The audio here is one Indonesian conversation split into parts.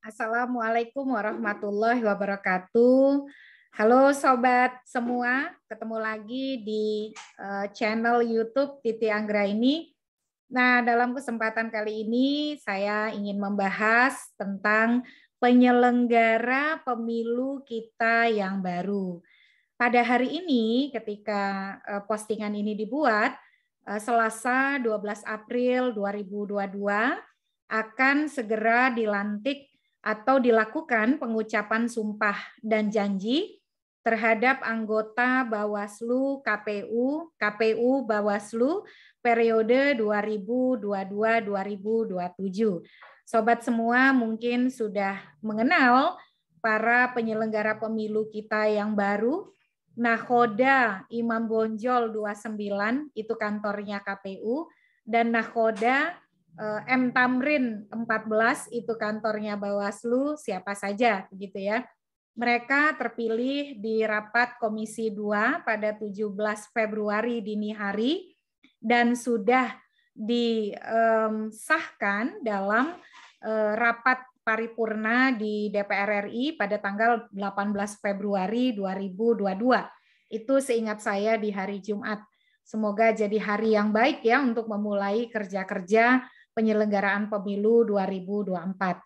Assalamualaikum warahmatullahi wabarakatuh. Halo sobat semua, ketemu lagi di channel YouTube Titi Anggra ini. Nah, dalam kesempatan kali ini saya ingin membahas tentang penyelenggara pemilu kita yang baru. Pada hari ini ketika postingan ini dibuat, Selasa 12 April 2022 akan segera dilantik atau dilakukan pengucapan sumpah dan janji terhadap anggota Bawaslu KPU Bawaslu periode 2022-2027. Sobat semua mungkin sudah mengenal para penyelenggara pemilu kita yang baru. Nakhoda Imam Bonjol 29 itu kantornya KPU, dan Nakhoda M Tamrin 14 itu kantornya Bawaslu, siapa saja begitu ya. Mereka terpilih di rapat Komisi 2 pada 17 Februari dini hari dan sudah disahkan dalam rapat paripurna di DPR RI pada tanggal 18 Februari 2022. Itu seingat saya di hari Jumat. Semoga jadi hari yang baik ya untuk memulai kerja-kerja penyelenggaraan pemilu 2024.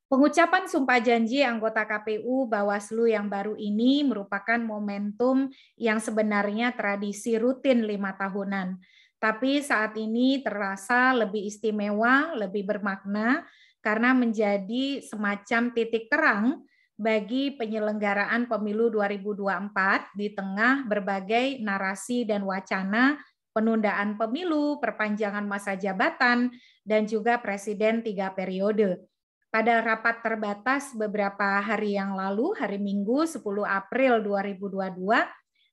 Pengucapan sumpah janji anggota KPU Bawaslu yang baru ini merupakan momentum yang sebenarnya tradisi rutin 5 tahunan. Tapi saat ini terasa lebih istimewa, lebih bermakna, karena menjadi semacam titik terang bagi penyelenggaraan pemilu 2024 di tengah berbagai narasi dan wacana penundaan pemilu, perpanjangan masa jabatan, dan juga presiden 3 periode. Pada rapat terbatas beberapa hari yang lalu, hari Minggu 10 April 2022,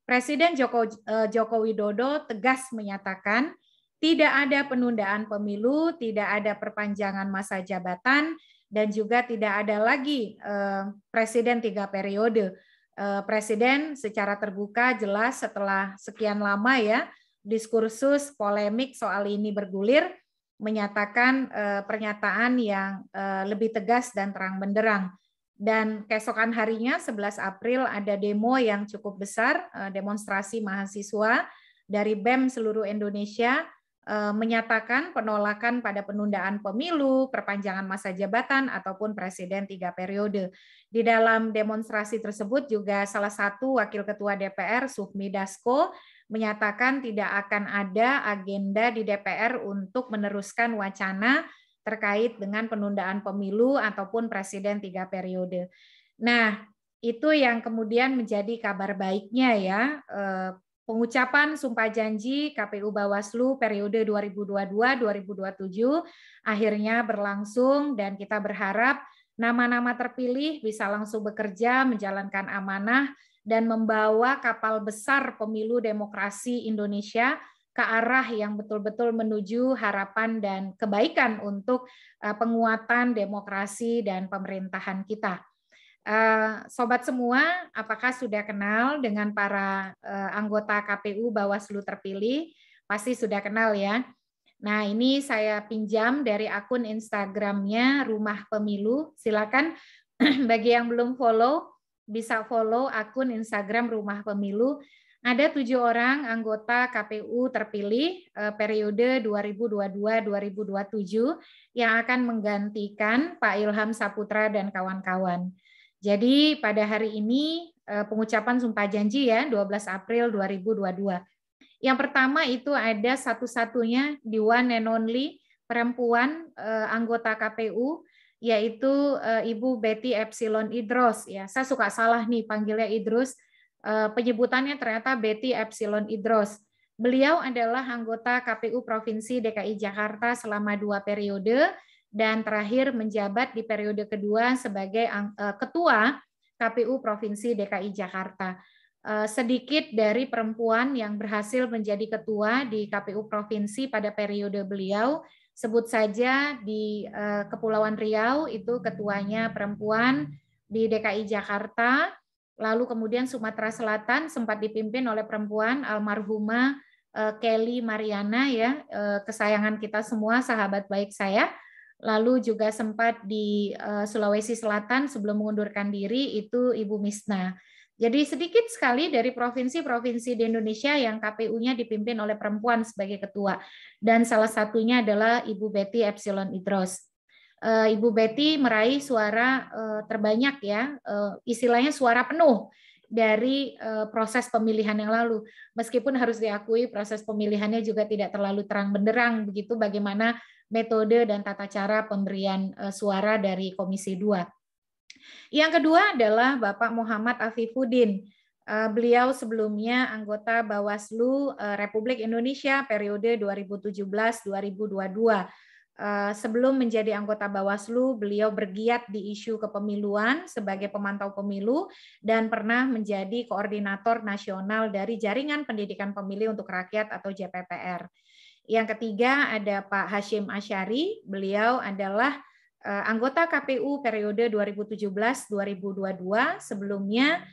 Presiden Joko Widodo tegas menyatakan tidak ada penundaan pemilu, tidak ada perpanjangan masa jabatan, dan juga tidak ada lagi presiden 3 periode. Presiden secara terbuka jelas setelah sekian lama ya diskursus polemik soal ini bergulir, menyatakan pernyataan yang lebih tegas dan terang benderang. Dan keesokan harinya 11 April ada demo yang cukup besar, demonstrasi mahasiswa dari BEM seluruh Indonesia menyatakan penolakan pada penundaan pemilu, perpanjangan masa jabatan, ataupun presiden 3 periode. Di dalam demonstrasi tersebut juga salah satu Wakil Ketua DPR, Sufmi Dasko, menyatakan tidak akan ada agenda di DPR untuk meneruskan wacana terkait dengan penundaan pemilu ataupun presiden 3 periode. Nah, itu yang kemudian menjadi kabar baiknya ya. Pengucapan sumpah janji KPU Bawaslu periode 2022-2027 akhirnya berlangsung, dan kita berharap nama-nama terpilih bisa langsung bekerja, menjalankan amanah, dan membawa kapal besar pemilu demokrasi Indonesia ke arah yang betul-betul menuju harapan dan kebaikan untuk penguatan demokrasi dan pemerintahan kita. Sobat semua, apakah sudah kenal dengan para anggota KPU Bawaslu terpilih? Pasti sudah kenal ya. Nah, ini saya pinjam dari akun Instagramnya Rumah Pemilu. Silakan bagi yang belum follow, bisa follow akun Instagram Rumah Pemilu. Ada 7 orang anggota KPU terpilih periode 2022-2027 yang akan menggantikan Pak Ilham Saputra dan kawan-kawan. Jadi pada hari ini pengucapan sumpah janji ya 12 April 2022. Yang pertama itu ada satu-satunya di one and only perempuan anggota KPU, yaitu Ibu Betty Epsilon Idros. Ya, saya suka salah nih panggilnya Idrus. Penyebutannya ternyata Betty Epsilon Idros. Beliau adalah anggota KPU Provinsi DKI Jakarta selama 2 periode dan terakhir menjabat di periode kedua sebagai Ketua KPU Provinsi DKI Jakarta. Sedikit dari perempuan yang berhasil menjadi ketua di KPU Provinsi pada periode beliau. Sebut saja di Kepulauan Riau itu ketuanya perempuan, di DKI Jakarta, lalu kemudian Sumatera Selatan sempat dipimpin oleh perempuan almarhumah Kelly Mariana ya, kesayangan kita semua, sahabat baik saya. lalu juga sempat di Sulawesi Selatan sebelum mengundurkan diri itu Ibu Misna. Jadi sedikit sekali dari provinsi-provinsi di Indonesia yang KPU-nya dipimpin oleh perempuan sebagai ketua. Dan salah satunya adalah Ibu Betty Epsilon Idros. Ibu Betty meraih suara terbanyak ya, istilahnya suara penuh dari proses pemilihan yang lalu. Meskipun harus diakui proses pemilihannya juga tidak terlalu terang benderang begitu bagaimana metode dan tata cara pemberian suara dari Komisi 2. Yang kedua adalah Bapak Muhammad Afifuddin. Beliau sebelumnya anggota Bawaslu Republik Indonesia periode 2017-2022. Sebelum menjadi anggota Bawaslu, beliau bergiat di isu kepemiluan sebagai pemantau pemilu dan pernah menjadi koordinator nasional dari Jaringan Pendidikan Pemilih untuk Rakyat atau JPPR. Yang ketiga ada Pak Hashim Asyari, beliau adalah anggota KPU periode 2017-2022, sebelumnya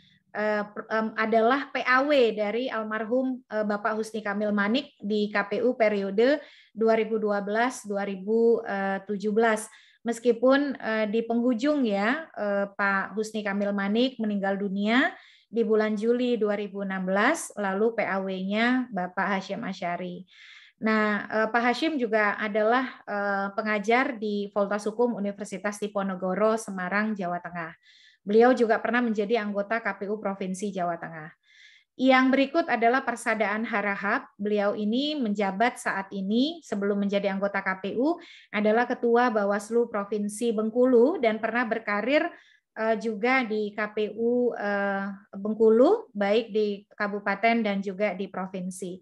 adalah PAW dari almarhum Bapak Husni Kamil Manik di KPU periode 2012-2017. Meskipun di penghujung ya Pak Husni Kamil Manik meninggal dunia di bulan Juli 2016, lalu PAW-nya Bapak Hashim Asyari. Nah, Pak Hashim juga adalah pengajar di Fakultas Hukum Universitas Diponegoro, Semarang, Jawa Tengah. Beliau juga pernah menjadi anggota KPU Provinsi Jawa Tengah. Yang berikut adalah Persadaan Harahap. Beliau ini menjabat saat ini sebelum menjadi anggota KPU adalah Ketua Bawaslu Provinsi Bengkulu dan pernah berkarir juga di KPU Bengkulu, baik di kabupaten dan juga di provinsi.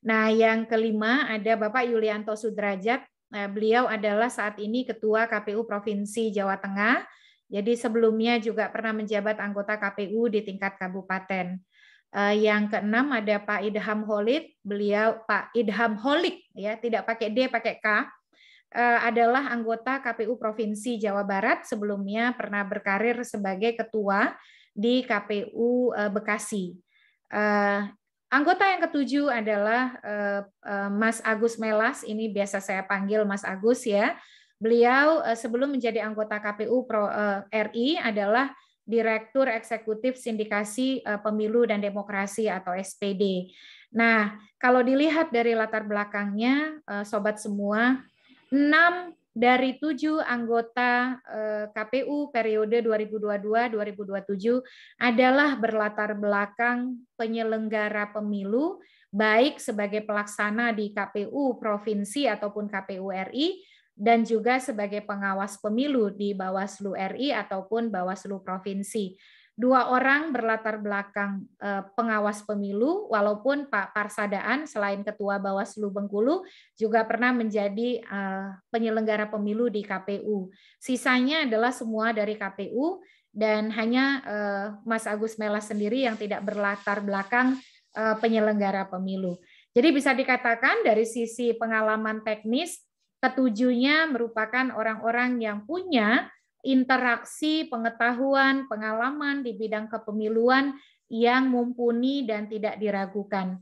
Nah, yang kelima ada Bapak Yulianto Sudrajat. Beliau adalah saat ini Ketua KPU Provinsi Jawa Tengah. Jadi sebelumnya juga pernah menjabat anggota KPU di tingkat kabupaten. Yang keenam ada Pak Idham Holid. Beliau Pak Idham Holik ya, tidak pakai D, pakai K. Adalah anggota KPU Provinsi Jawa Barat. Sebelumnya pernah berkarir sebagai ketua di KPU Bekasi. Anggota yang ketujuh adalah Mas Agus Melas, ini biasa saya panggil Mas Agus ya. Beliau sebelum menjadi anggota KPU RI adalah Direktur Eksekutif Sindikasi Pemilu dan Demokrasi atau SPD. Nah, kalau dilihat dari latar belakangnya, sobat semua, 6 dari 7 anggota KPU periode 2022-2027 adalah berlatar belakang penyelenggara pemilu, baik sebagai pelaksana di KPU Provinsi ataupun KPU RI, dan juga sebagai pengawas pemilu di Bawaslu RI ataupun Bawaslu Provinsi. 2 orang berlatar belakang pengawas pemilu, walaupun Pak Parsadaan selain Ketua Bawaslu Bengkulu juga pernah menjadi penyelenggara pemilu di KPU. Sisanya adalah semua dari KPU dan hanya Mas Agus Melas sendiri yang tidak berlatar belakang penyelenggara pemilu. Jadi bisa dikatakan dari sisi pengalaman teknis, ketujuhnya merupakan orang-orang yang punya interaksi, pengetahuan, pengalaman di bidang kepemiluan yang mumpuni dan tidak diragukan.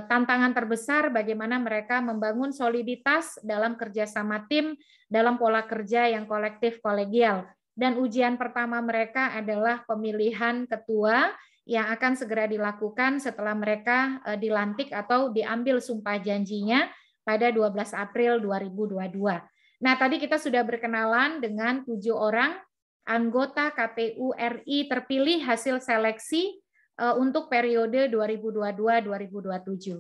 Tantangan terbesar bagaimana mereka membangun soliditas dalam kerjasama tim, dalam pola kerja yang kolektif kolegial. Dan ujian pertama mereka adalah pemilihan ketua yang akan segera dilakukan setelah mereka dilantik atau diambil sumpah janjinya pada 12 April 2022. Nah, tadi kita sudah berkenalan dengan 7 orang anggota KPU RI terpilih hasil seleksi untuk periode 2022-2027.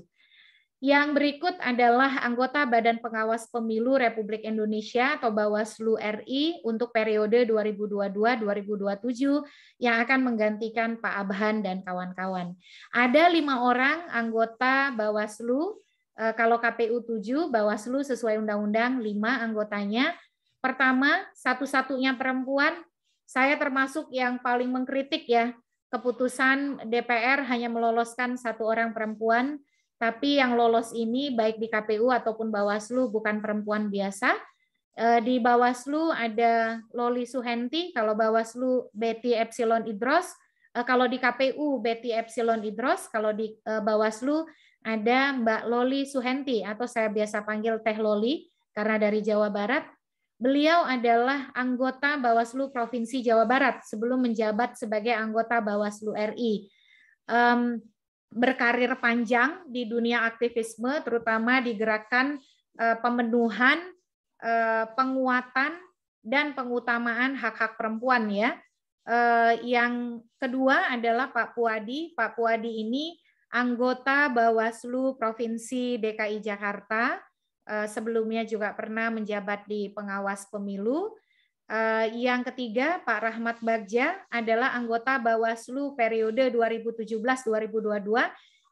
Yang berikut adalah anggota Badan Pengawas Pemilu Republik Indonesia atau Bawaslu RI untuk periode 2022-2027 yang akan menggantikan Pak Abhan dan kawan-kawan. Ada 5 orang anggota Bawaslu. Kalau KPU 7, Bawaslu sesuai Undang-Undang 5 anggotanya. Pertama, satu-satunya perempuan. Saya termasuk yang paling mengkritik ya, keputusan DPR hanya meloloskan 1 orang perempuan, tapi yang lolos ini baik di KPU ataupun Bawaslu bukan perempuan biasa. Di Bawaslu ada Loli Suhenti, kalau Bawaslu Betty Epsilon Idros, kalau di KPU Betty Epsilon Idros, kalau di Bawaslu ada Mbak Loli Suhenti atau saya biasa panggil Teh Loli karena dari Jawa Barat. Beliau adalah anggota Bawaslu Provinsi Jawa Barat sebelum menjabat sebagai anggota Bawaslu RI. Berkarir panjang di dunia aktivisme, terutama di gerakan pemenuhan, penguatan, dan pengutamaan hak-hak perempuan ya. Yang kedua adalah Pak Puadi. Pak Puadi ini anggota Bawaslu Provinsi DKI Jakarta. Sebelumnya juga pernah menjabat di pengawas pemilu. Yang ketiga, Pak Rahmat Bagja adalah anggota Bawaslu periode 2017-2022.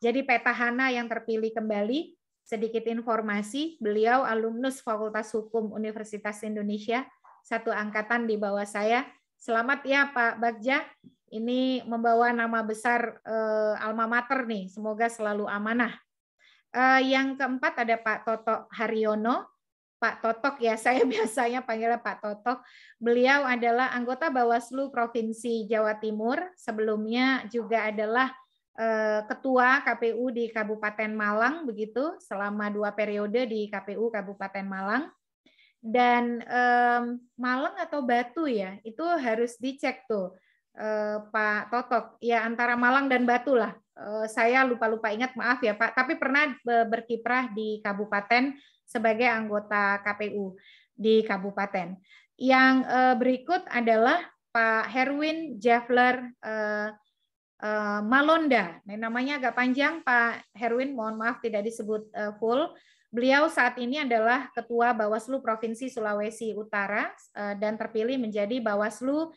Jadi petahana yang terpilih kembali. Sedikit informasi, beliau alumnus Fakultas Hukum Universitas Indonesia, satu angkatan di bawah saya. Selamat ya Pak Bagja, ini membawa nama besar alma mater nih, semoga selalu amanah. Yang keempat ada Pak Totok Haryono. Pak Totok ya, saya biasanya panggilnya Pak Totok. Beliau adalah anggota Bawaslu Provinsi Jawa Timur, sebelumnya juga adalah Ketua KPU di Kabupaten Malang, begitu, selama 2 periode di KPU Kabupaten Malang. Dan Malang atau Batu ya, itu harus dicek tuh Pak Totok, ya antara Malang dan Batu lah. Saya lupa-lupa ingat, maaf ya Pak, tapi pernah berkiprah di kabupaten sebagai anggota KPU di kabupaten. Yang berikut adalah Pak Herwin Jeffler Malonda. Nah, namanya agak panjang Pak Herwin, mohon maaf tidak disebut full. Beliau saat ini adalah Ketua Bawaslu Provinsi Sulawesi Utara dan terpilih menjadi Bawaslu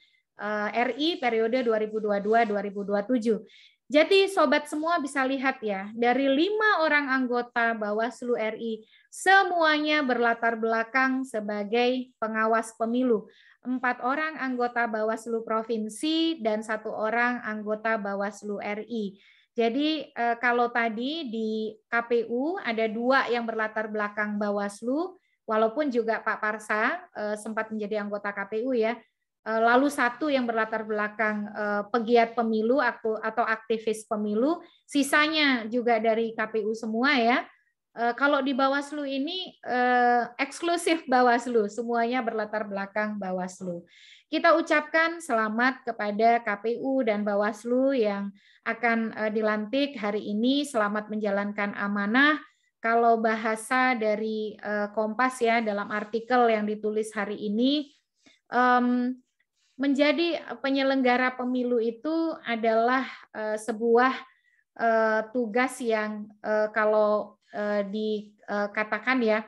RI periode 2022-2027. Jadi sobat semua bisa lihat ya, dari 5 orang anggota Bawaslu RI, semuanya berlatar belakang sebagai pengawas pemilu. 4 orang anggota Bawaslu Provinsi dan 1 orang anggota Bawaslu RI. Jadi kalau tadi di KPU ada 2 yang berlatar belakang Bawaslu, walaupun juga Pak Parsa sempat menjadi anggota KPU ya, lalu 1 yang berlatar belakang pegiat pemilu atau aktivis pemilu, sisanya juga dari KPU semua ya. Kalau di Bawaslu ini eksklusif Bawaslu, semuanya berlatar belakang Bawaslu. Kita ucapkan selamat kepada KPU dan Bawaslu yang akan dilantik hari ini, selamat menjalankan amanah. Kalau bahasa dari Kompas ya, dalam artikel yang ditulis hari ini, menjadi penyelenggara pemilu itu adalah sebuah tugas yang kalau dikatakan ya,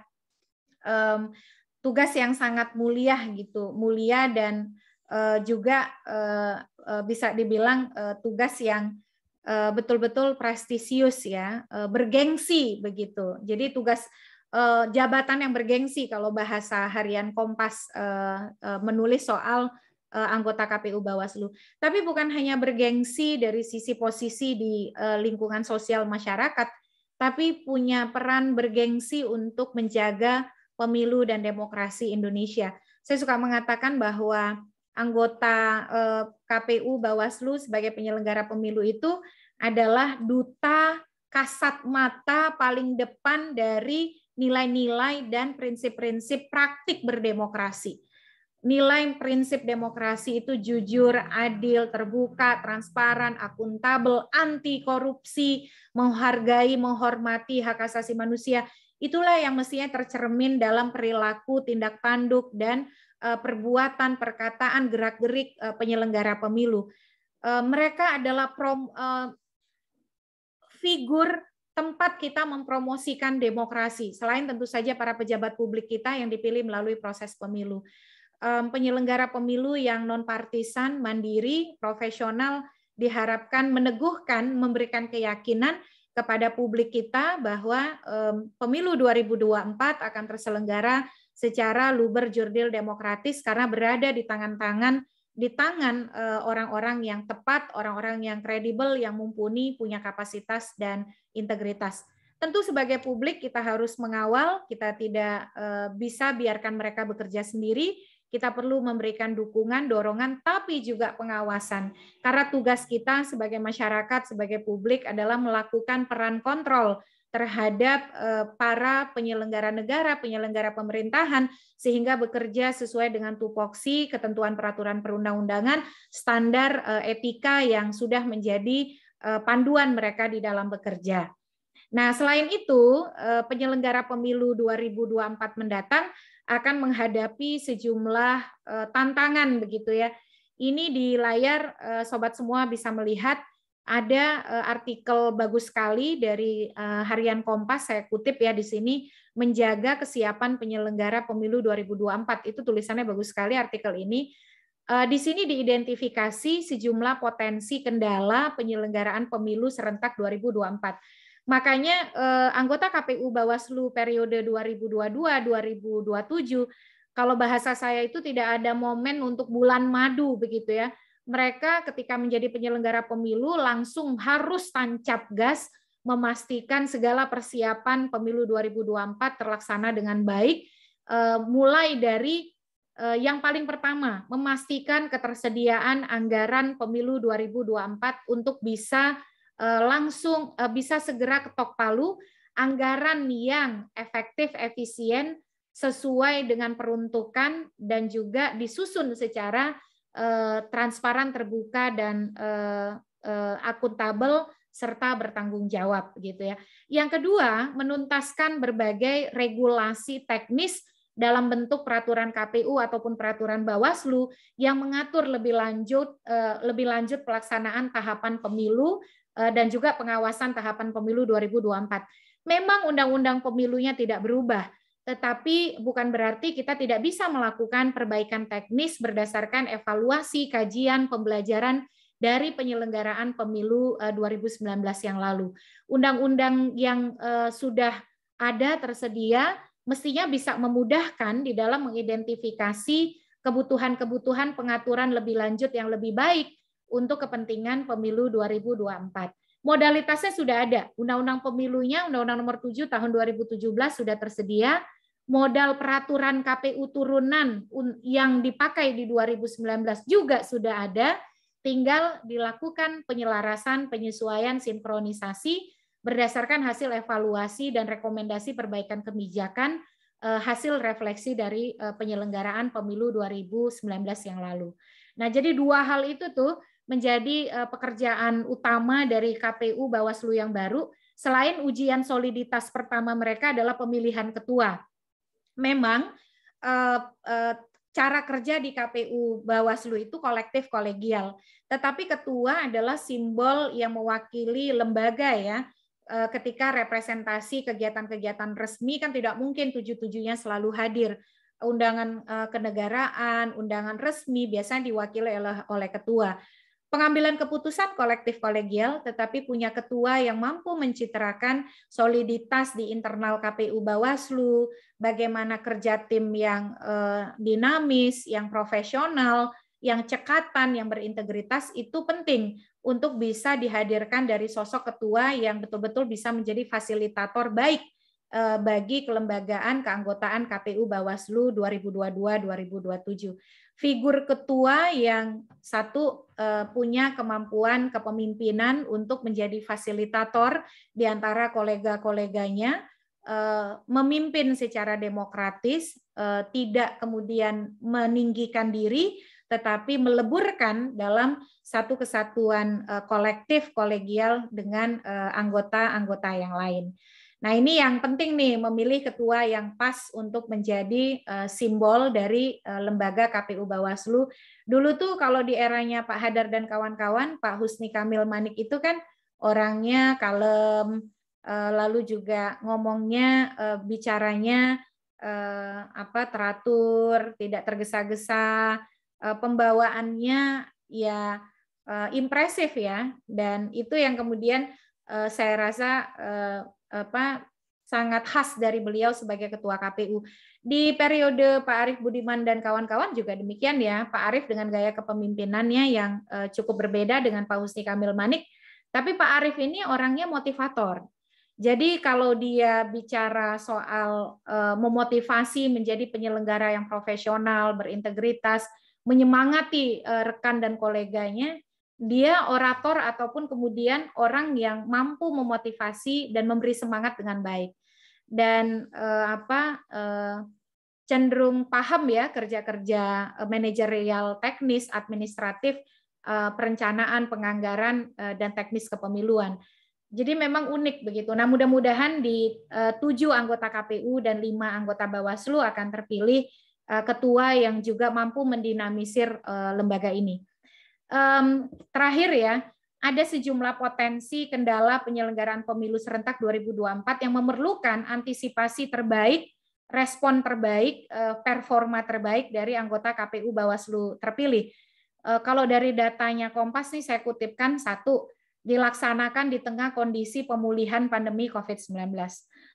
tugas yang sangat mulia gitu, mulia dan juga bisa dibilang tugas yang betul-betul prestisius ya, bergengsi begitu. Jadi tugas jabatan yang bergengsi kalau bahasa harian Kompas menulis soal anggota KPU Bawaslu. Tapi bukan hanya bergengsi dari sisi posisi di lingkungan sosial masyarakat, tapi punya peran bergengsi untuk menjaga pemilu dan demokrasi Indonesia. Saya suka mengatakan bahwa anggota KPU Bawaslu sebagai penyelenggara pemilu itu adalah duta kasat mata paling depan dari nilai-nilai dan prinsip-prinsip praktik berdemokrasi. Nilai prinsip demokrasi itu jujur, adil, terbuka, transparan, akuntabel, anti korupsi, menghargai, menghormati hak asasi manusia. Itulah yang mestinya tercermin dalam perilaku, tindak tanduk, dan perbuatan, perkataan, gerak-gerik penyelenggara pemilu. Mereka adalah figur tempat kita mempromosikan demokrasi, selain tentu saja para pejabat publik kita yang dipilih melalui proses pemilu. Penyelenggara pemilu yang non-partisan, mandiri, profesional, diharapkan meneguhkan, memberikan keyakinan kepada publik kita bahwa pemilu 2024 akan terselenggara secara luber, jurdil, demokratis karena berada di tangan orang-orang yang tepat, orang-orang yang kredibel, yang mumpuni, punya kapasitas dan integritas. Tentu sebagai publik kita harus mengawal, kita tidak bisa biarkan mereka bekerja sendiri, kita perlu memberikan dukungan, dorongan, tapi juga pengawasan. Karena tugas kita sebagai masyarakat, sebagai publik adalah melakukan peran kontrol terhadap para penyelenggara negara, penyelenggara pemerintahan, sehingga bekerja sesuai dengan tupoksi, ketentuan peraturan perundang-undangan, standar etika yang sudah menjadi panduan mereka di dalam bekerja. Nah, selain itu, penyelenggara pemilu 2024 mendatang akan menghadapi sejumlah tantangan begitu ya. Ini di layar sobat semua bisa melihat ada artikel bagus sekali dari Harian Kompas, saya kutip ya di sini, menjaga kesiapan penyelenggara pemilu 2024. Itu tulisannya bagus sekali artikel ini. Di sini diidentifikasi sejumlah potensi kendala penyelenggaraan pemilu serentak 2024. Makanya anggota KPU Bawaslu periode 2022-2027, kalau bahasa saya itu tidak ada momen untuk bulan madu begitu ya. Mereka ketika menjadi penyelenggara pemilu langsung harus tancap gas memastikan segala persiapan pemilu 2024 terlaksana dengan baik, mulai dari yang paling pertama, memastikan ketersediaan anggaran pemilu 2024 untuk bisa langsung bisa segera ketok palu, anggaran yang efektif, efisien, sesuai dengan peruntukan, dan juga disusun secara transparan, terbuka, dan akuntabel serta bertanggung jawab gitu ya. Yang kedua, menuntaskan berbagai regulasi teknis dalam bentuk peraturan KPU ataupun peraturan Bawaslu yang mengatur lebih lanjut pelaksanaan tahapan pemilu dan juga pengawasan tahapan pemilu 2024. Memang undang-undang pemilunya tidak berubah, tetapi bukan berarti kita tidak bisa melakukan perbaikan teknis berdasarkan evaluasi, kajian, pembelajaran dari penyelenggaraan pemilu 2019 yang lalu. Undang-undang yang sudah ada tersedia mestinya bisa memudahkan di dalam mengidentifikasi kebutuhan-kebutuhan pengaturan lebih lanjut yang lebih baik untuk kepentingan pemilu 2024. Modalitasnya sudah ada. Undang-undang pemilunya, Undang-Undang Nomor 7 Tahun 2017 sudah tersedia. Modal peraturan KPU turunan yang dipakai di 2019 juga sudah ada. Tinggal dilakukan penyelarasan, penyesuaian, sinkronisasi berdasarkan hasil evaluasi dan rekomendasi perbaikan kebijakan hasil refleksi dari penyelenggaraan pemilu 2019 yang lalu. Nah, jadi dua hal itu tuh menjadi pekerjaan utama dari KPU Bawaslu yang baru. Selain ujian soliditas pertama mereka adalah pemilihan ketua. Memang cara kerja di KPU Bawaslu itu kolektif kolegial, tetapi ketua adalah simbol yang mewakili lembaga ya. Ketika representasi kegiatan-kegiatan resmi kan tidak mungkin 7-7-nya selalu hadir. Undangan kenegaraan, undangan resmi biasanya diwakili oleh ketua. Pengambilan keputusan kolektif kolegial, tetapi punya ketua yang mampu mencitrakan soliditas di internal KPU Bawaslu, bagaimana kerja tim yang dinamis, yang profesional, yang cekatan, yang berintegritas, itu penting untuk bisa dihadirkan dari sosok ketua yang betul-betul bisa menjadi fasilitator baik bagi kelembagaan keanggotaan KPU Bawaslu 2022-2027. Figur ketua yang satu punya kemampuan kepemimpinan untuk menjadi fasilitator di antara kolega-koleganya, memimpin secara demokratis, tidak kemudian meninggikan diri, tetapi meleburkan dalam satu kesatuan kolektif kolegial dengan anggota-anggota yang lain. Nah, ini yang penting nih, memilih ketua yang pas untuk menjadi simbol dari lembaga KPU Bawaslu. Dulu tuh kalau di eranya Pak Hadar dan kawan-kawan, Pak Husni Kamil Manik itu kan orangnya kalem, lalu juga ngomongnya, bicaranya teratur, tidak tergesa-gesa, pembawaannya ya impresif ya, dan itu yang kemudian saya rasa sangat khas dari beliau sebagai ketua KPU. Di periode Pak Arief Budiman dan kawan-kawan juga demikian ya, Pak Arief dengan gaya kepemimpinannya yang cukup berbeda dengan Pak Husni Kamil Manik, tapi Pak Arief ini orangnya motivator. Jadi kalau dia bicara soal memotivasi menjadi penyelenggara yang profesional, berintegritas, menyemangati rekan dan koleganya, dia orator ataupun kemudian orang yang mampu memotivasi dan memberi semangat dengan baik. Dan cenderung paham ya kerja-kerja manajerial, teknis, administratif, perencanaan, penganggaran, dan teknis kepemiluan. Jadi memang unik begitu. Nah, mudah-mudahan di 7 anggota KPU dan 5 anggota Bawaslu akan terpilih ketua yang juga mampu mendinamisir lembaga ini. Terakhir ya, ada sejumlah potensi kendala penyelenggaraan pemilu serentak 2024 yang memerlukan antisipasi terbaik, respon terbaik, performa terbaik dari anggota KPU Bawaslu terpilih. Kalau dari datanya Kompas nih saya kutipkan, 1, dilaksanakan di tengah kondisi pemulihan pandemi COVID-19.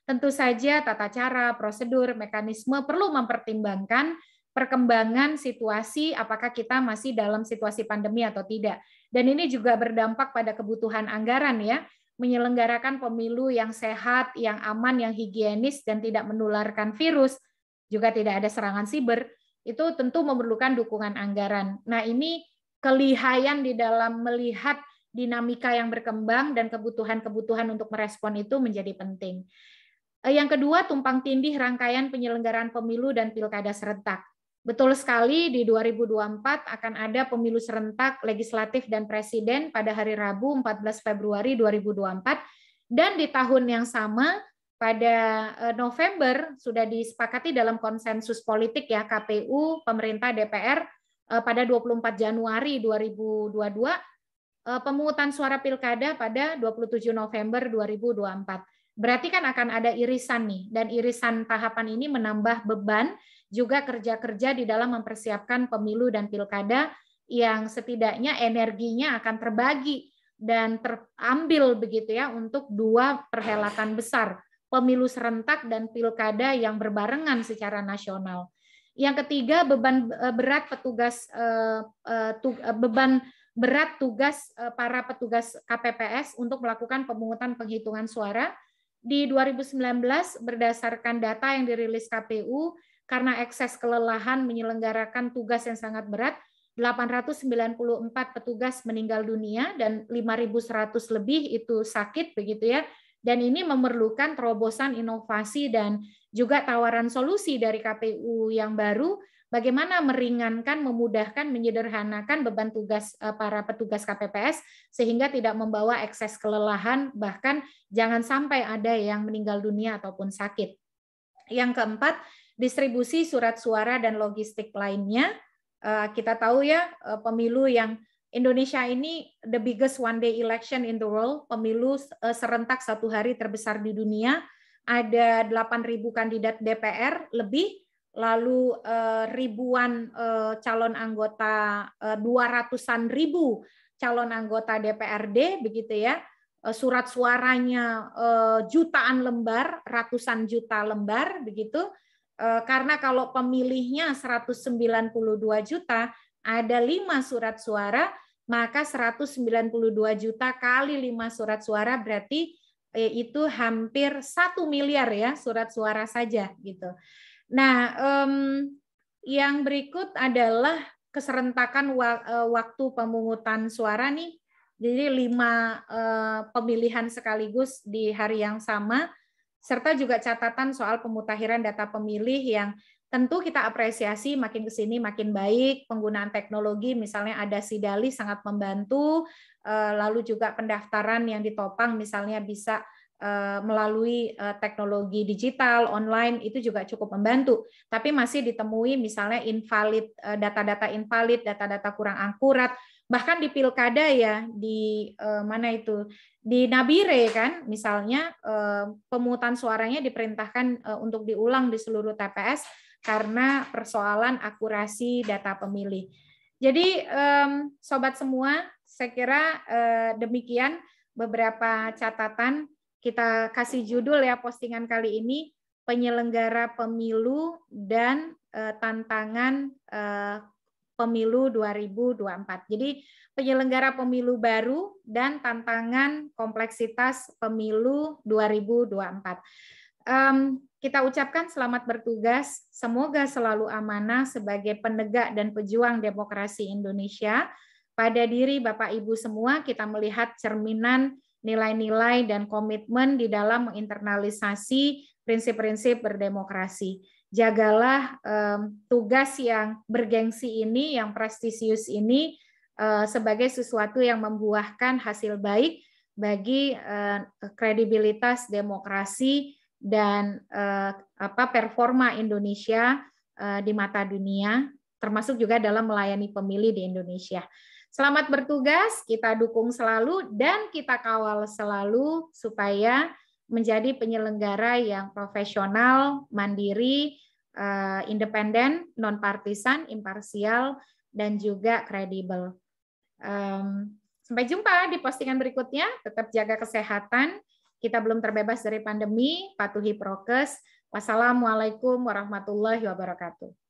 Tentu saja tata cara, prosedur, mekanisme perlu mempertimbangkan perkembangan situasi, apakah kita masih dalam situasi pandemi atau tidak. Dan ini juga berdampak pada kebutuhan anggaran ya, menyelenggarakan pemilu yang sehat, yang aman, yang higienis, dan tidak menularkan virus, juga tidak ada serangan siber, itu tentu memerlukan dukungan anggaran. Nah, ini kelihayan di dalam melihat dinamika yang berkembang dan kebutuhan-kebutuhan untuk merespon itu menjadi penting. Yang kedua, tumpang tindih rangkaian penyelenggaraan pemilu dan pilkada serentak. Betul sekali, di 2024 akan ada pemilu serentak legislatif dan presiden pada hari Rabu 14 Februari 2024, dan di tahun yang sama pada November sudah disepakati dalam konsensus politik ya KPU, pemerintah, DPR pada 24 Januari 2022, pemungutan suara pilkada pada 27 November 2024. Berarti kan akan ada irisan nih, dan irisan tahapan ini menambah beban juga kerja-kerja di dalam mempersiapkan pemilu dan pilkada yang setidaknya energinya akan terbagi dan terambil begitu ya untuk 2 perhelatan besar, pemilu serentak dan pilkada yang berbarengan secara nasional. Yang ketiga, beban berat tugas para petugas KPPS untuk melakukan pemungutan penghitungan suara. Di 2019 berdasarkan data yang dirilis KPU, karena ekses kelelahan menyelenggarakan tugas yang sangat berat, 894 petugas meninggal dunia dan 5.100 lebih itu sakit begitu ya. Dan ini memerlukan terobosan inovasi dan juga tawaran solusi dari KPU yang baru, bagaimana meringankan, memudahkan, menyederhanakan beban tugas para petugas KPPS sehingga tidak membawa ekses kelelahan, bahkan jangan sampai ada yang meninggal dunia ataupun sakit. Yang keempat, distribusi surat suara dan logistik lainnya. Kita tahu ya, pemilu yang Indonesia ini the biggest one day election in the world, pemilu serentak 1 hari terbesar di dunia, ada 8.000 kandidat DPR lebih, lalu ribuan calon anggota, 200-an ribu calon anggota DPRD begitu ya, surat suaranya jutaan lembar, ratusan juta lembar begitu. Karena kalau pemilihnya 192 juta, ada 5 surat suara, maka 192 juta kali 5 surat suara berarti itu hampir 1 miliar ya surat suara saja gitu. Nah, yang berikut adalah keserentakan waktu pemungutan suara nih. Jadi 5 pemilihan sekaligus di hari yang sama, serta juga catatan soal pemutakhiran data pemilih yang tentu kita apresiasi makin ke sini makin baik. Penggunaan teknologi misalnya ada Sidali sangat membantu, lalu juga pendaftaran yang ditopang misalnya bisa melalui teknologi digital, online, itu juga cukup membantu. Tapi masih ditemui misalnya invalid, data-data invalid, data-data kurang akurat, bahkan di pilkada ya, di mana itu, di Nabire kan, misalnya pemungutan suaranya diperintahkan untuk diulang di seluruh TPS karena persoalan akurasi data pemilih. Jadi sobat semua, saya kira demikian beberapa catatan. Kita kasih judul ya postingan kali ini, penyelenggara pemilu dan tantangan pemilu 2024. Jadi penyelenggara pemilu baru dan tantangan kompleksitas pemilu 2024. Kita ucapkan selamat bertugas, semoga selalu amanah sebagai penegak dan pejuang demokrasi Indonesia. pada diri Bapak Ibu semua kita melihat cerminan nilai-nilai dan komitmen di dalam menginternalisasi prinsip-prinsip berdemokrasi. Jagalah tugas yang bergengsi ini, yang prestisius ini sebagai sesuatu yang membuahkan hasil baik bagi kredibilitas demokrasi dan performa Indonesia di mata dunia, termasuk juga dalam melayani pemilih di Indonesia. Selamat bertugas, kita dukung selalu dan kita kawal selalu supaya menjadi penyelenggara yang profesional, mandiri, independen, non-partisan, imparsial, dan juga kredibel. Sampai jumpa di postingan berikutnya. Tetap jaga kesehatan. Kita belum terbebas dari pandemi. Patuhi prokes. Wassalamualaikum warahmatullahi wabarakatuh.